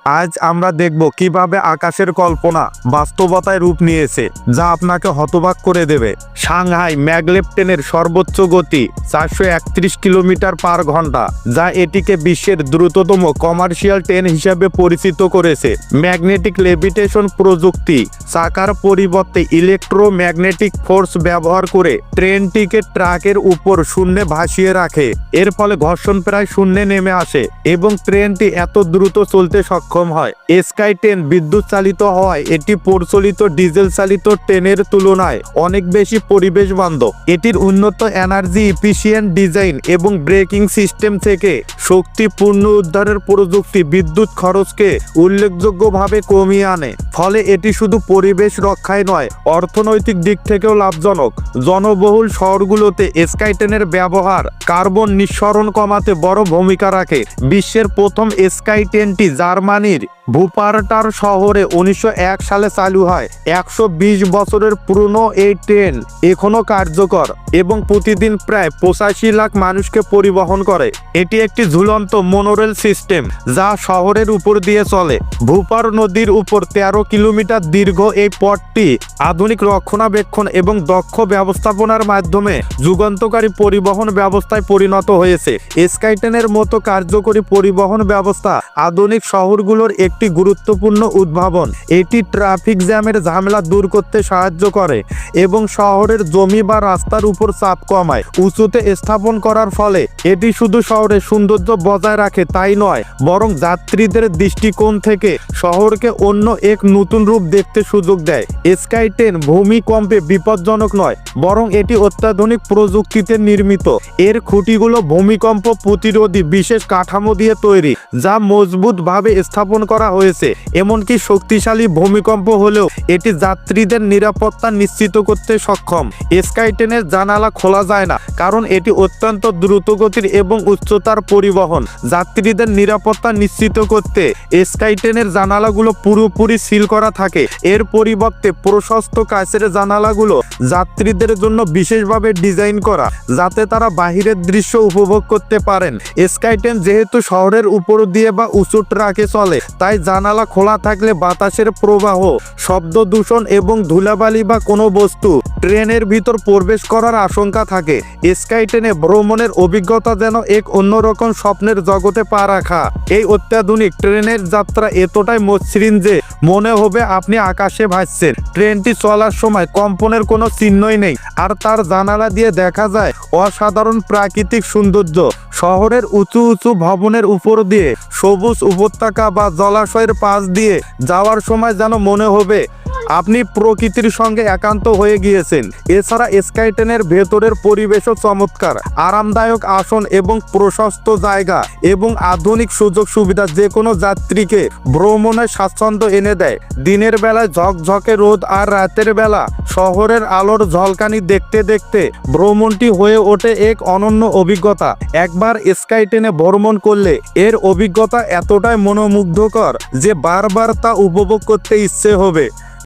আজ আমরা দেখব কিভাবে আকাশের কল্পনা বাস্তবতায় রূপ নিয়েছে, যা আপনাকে হতবাক করে দেবে। সাংহাই ম্যাগলেভ ট্রেনের সর্বোচ্চ গতি 431 কিলোমিটার পার ঘন্টা, যা এটিকে বিশ্বের দ্রুততম কমার্শিয়াল ট্রেন হিসেবে পরিচিত করেছে। ম্যাগনেটিক লেভিটেশন প্রযুক্তি চাকার পরিবর্তে ইলেকট্রোম্যাগনেটিক ফোর্স ব্যবহার করে ট্রেনটিকে ট্র্যাকের উপর শূন্যে ভাসিয়ে রাখে। এর ফলে ঘর্ষণ প্রায় শূন্যে নেমে আসে এবং ট্রেনটি এত দ্রুত চলতে সক্ষম হয়। স্কাই ট্রেন বিদ্যুৎ চালিত হওয়ায় এটি প্রচলিত ডিজেল চালিত ট্রেনের তুলনায় অনেক বেশি পরিবেশ বান্ধব। এটির উন্নত এনার্জি এফিশিয়েন্ট ডিজাইন এবং ব্রেকিং সিস্টেম থেকে শক্তি পুনরুদ্ধারের প্রযুক্তি বিদ্যুৎ খরচকে উল্লেখযোগ্যভাবে কমিয়ে আনে। ফলে এটি শুধু পরিবেশ রক্ষায় নয়, অর্থনৈতিক দিক থেকেও লাভজনক। জনবহুল শহরগুলোতে স্কাই ট্রেনের ব্যবহার কার্বন নিঃসরণ কমাতে বড় ভূমিকা রাখে। বিশ্বের প্রথম স্কাই ট্রেনটি জার্মানির ভুপারটার শহরে 1901 সালে চালু হয়। 120 বছরের পুরনো এই ট্রেন এখনো কার্যকর এবং প্রতিদিন প্রায় 85 লাখ মানুষকে পরিবহন করে। এটি একটি ঝুলন্ত মনোরেল সিস্টেম যা শহরের উপর দিয়ে চলে। ভুপার নদীর উপর 13 কিলোমিটার দীর্ঘ এই পথটি আধুনিক রক্ষণাবেক্ষণ এবং দক্ষ ব্যবস্থাপনার মাধ্যমে যুগান্তকারী পরিবহন ব্যবস্থায় পরিণত হয়েছে। স্কাই ট্রেনের মতো কার্যকরী পরিবহন ব্যবস্থা আধুনিক শহরগুলোর একটি গুরুত্বপূর্ণ উদ্ভাবন। এটি ট্রাফিক জ্যামের ঝামেলা দূর করতে সাহায্য করে এবং শহরের জমি বা রাস্তার উপর চাপ কমায়। উঁচুতে স্থাপন করার ফলে এটি শুধু শহরের সৌন্দর্য বজায় রাখে তাই নয়, বরং যাত্রীদের দৃষ্টিকোণ থেকে শহরকে অন্য এক নতুন রূপ দেখতে সুযোগ দেয়। স্কাই ট্রেন ভূমিকম্পে বিপজ্জনক নয়, বরং এটি অত্যাধুনিক প্রযুক্তিতে নির্মিত। এর খুঁটিগুলো ভূমিকম্প প্রতিরোধী বিশেষ কাঠামো দিয়ে তৈরি, যা মজবুতভাবে স্থাপন করা হয়েছে। এমনকি শক্তিশালী ভূমিকম্প হলেও এটি যাত্রীদের নিরাপত্তা নিশ্চিত করতে সক্ষম। স্কাই ট্রেনের জানালা খোলা যায় না, কারণ এটি অত্যন্ত দ্রুতগতির এবং উচ্চতার পরিবহন। যাত্রীদের নিরাপত্তা নিশ্চিত করতে স্কাই ট্রেনের জানালাগুলো পুরোপুরি সিল করা থাকে। এর পরিবর্তে প্রশস্ত কাচের জানালাগুলো যাত্রীদের জন্য বিশেষভাবে ডিজাইন করা, যাতে তারা বাহিরের দৃশ্য উপভোগ করতে পারেন। স্কাই ট্রেন যেহেতু শহরের উপর দিয়ে বা উঁচু ট্র্যাকে চলে, তাই জানালা খোলা থাকলে বাতাসের প্রবাহ, শব্দ দূষণ এবং ধুলাবালি বা কোনো বস্তু ট্রেনের ভিতর প্রবেশ করার আশঙ্কা থাকে। স্কাই ট্রেনে ভ্রমণের অভিজ্ঞতা যেন এক অন্যরকম স্বপ্নের জগতে পা রাখা। এই অত্যাধুনিক ট্রেনের যাত্রা এতটাই মসৃণ যে মনে হবে আপনি আকাশে ভাসছেন। ট্রেনটি চলার সময় কম্পনের কোনো চিহ্নই নেই, আর তার জানালা দিয়ে দেখা যায় অসাধারণ প্রাকৃতিক সৌন্দর্য। শহরের উঁচু উঁচু ভবনের উপর দিয়ে সবুজ উপত্যকা বা জলাশয়ের পাশ দিয়ে যাওয়ার সময় যেন মনে হবে আপনি প্রকৃতির সঙ্গে একান্ত হয়ে গিয়েছেন। এছাড়া স্কাই ট্রেনের ভেতরের পরিবেশও চমৎকার। আরামদায়ক আসন এবং প্রশস্ত জায়গা এবং আধুনিক সুযোগ সুবিধা যে কোনো যাত্রীকে ভ্রমণে স্বাচ্ছন্দ্য এনে দেয়। দিনের বেলায় ঝকঝকে রোদ আর রাতের বেলা শহরের আলোর ঝলকানি দেখতে দেখতে ভ্রমণটি হয়ে ওঠে এক অনন্য অভিজ্ঞতা। একবার স্কাই ট্রেনে ভ্রমণ করলে এর অভিজ্ঞতা এতটাই মনোমুগ্ধকর যে বারবার তা উপভোগ করতে ইচ্ছে হবে।